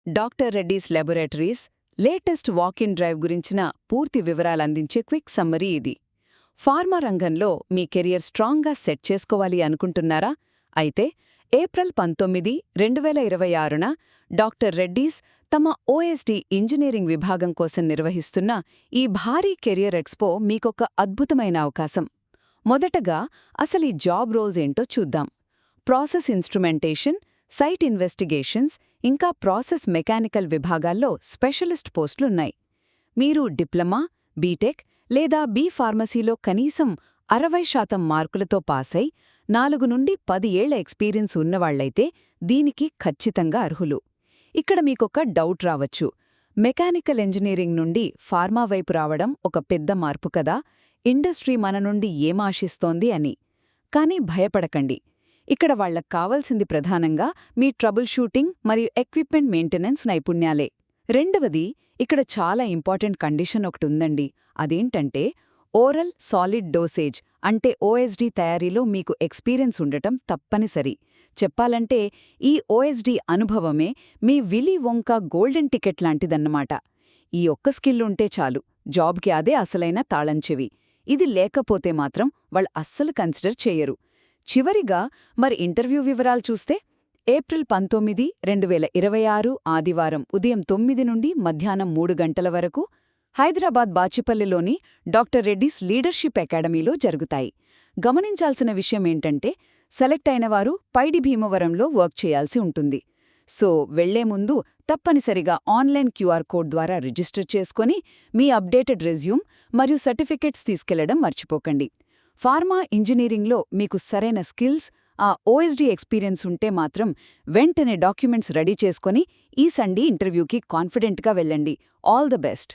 Doctor Reddy's laboratories latest walk in drive గురించిన పూర్తి వివరాలందించే క్విక్ సమ్మరీ ఇది. ఫార్మా రంగంలో మీ కెరియర్ స్ట్రాంగ్గా సెట్ చేసుకోవాలి అనుకుంటున్నారా? అయితే ఏప్రిల్ 19, 2026న డాక్టర్ రెడ్డీస్ తమ ఓఎస్డీ ఇంజనీరింగ్ విభాగం కోసం నిర్వహిస్తున్న ఈ భారీ కెరియర్ ఎక్స్పో మీకొక అద్భుతమైన అవకాశం. మొదటగా అసలు ఈ జాబ్ రోల్స్ ఏంటో చూద్దాం. ప్రాసెస్ ఇన్స్ట్రుమెంటేషన్, సైట్ ఇన్వెస్టిగేషన్స్ ఇంకా ప్రాసెస్ మెకానికల్ విభాగాల్లో స్పెషలిస్ట్ పోస్టులున్నాయి. మీరు డిప్లొమా, బీటెక్ లేదా ఫార్మసీలో కనీసం 60% మార్కులతో పాసై 4 నుండి 10 ఏళ్ల ఎక్స్పీరియన్స్ ఉన్నవాళ్లైతే దీనికి ఖచ్చితంగా అర్హులు. ఇక్కడ మీకొక డౌట్ రావచ్చు. మెకానికల్ ఇంజనీరింగ్ నుండి ఫార్మా వైపు రావడం ఒక పెద్ద మార్పు కదా, ఇండస్ట్రీ మన నుండి ఏమాశిస్తోంది అని. కానీ భయపడకండి, ఇక్కడ వాళ్లకు కావాల్సింది ప్రధానంగా మీ ట్రబుల్ షూటింగ్ మరియు ఎక్విప్మెంట్ మెయింటెనెన్స్ నైపుణ్యాలే. రెండవది, ఇక్కడ చాలా ఇంపార్టెంట్ కండిషన్ ఒకటుందండి. అదేంటంటే ఓరల్ సాలిడ్ డోసేజ్ అంటే ఓఎస్డీ తయారీలో మీకు ఎక్స్పీరియన్స్ ఉండటం తప్పనిసరి. చెప్పాలంటే ఈ ఓఎస్డీ అనుభవమే మీ విలీ వొంకా గోల్డెన్ టికెట్ లాంటిదన్నమాట. ఈ ఒక్క స్కిల్ ఉంటే చాలు, జాబ్కి అదే అసలైన తాళంచెవి. ఇది లేకపోతే మాత్రం వాళ్ళు అస్సలు కన్సిడర్ చేయరు. చివరిగా మరి ఇంటర్వ్యూ వివరాలు చూస్తే ఏప్రిల్ 19, 2026 ఆదివారం ఉదయం 9 నుండి మధ్యాహ్నం 3 గంటల వరకు హైదరాబాద్ బాచిపల్లిలోని డాక్టర్ రెడ్డీస్ లీడర్షిప్ అకాడమీలో జరుగుతాయి. గమనించాల్సిన విషయమేంటంటే సెలెక్ట్ అయినవారు పైడి భీమవరంలో వర్క్ చేయాల్సి ఉంటుంది. సో వెళ్లే ముందు తప్పనిసరిగా ఆన్లైన్ క్యూఆర్ కోడ్ ద్వారా రిజిస్టర్ చేసుకొని మీ అప్డేటెడ్ రెజ్యూమ్ మరియు సర్టిఫికెట్స్ తీసుకెళ్లడం మర్చిపోకండి. ఫార్మా ఇంజనీరింగ్లో మీకు సరైన స్కిల్స్, ఆ ఓఎస్డీ ఎక్స్పీరియన్స్ ఉంటే మాత్రం వెంటనే డాక్యుమెంట్స్ రెడీ చేసుకొని ఈ సండే ఇంటర్వ్యూకి కాన్ఫిడెంట్గా వెళ్ళండి. All the best.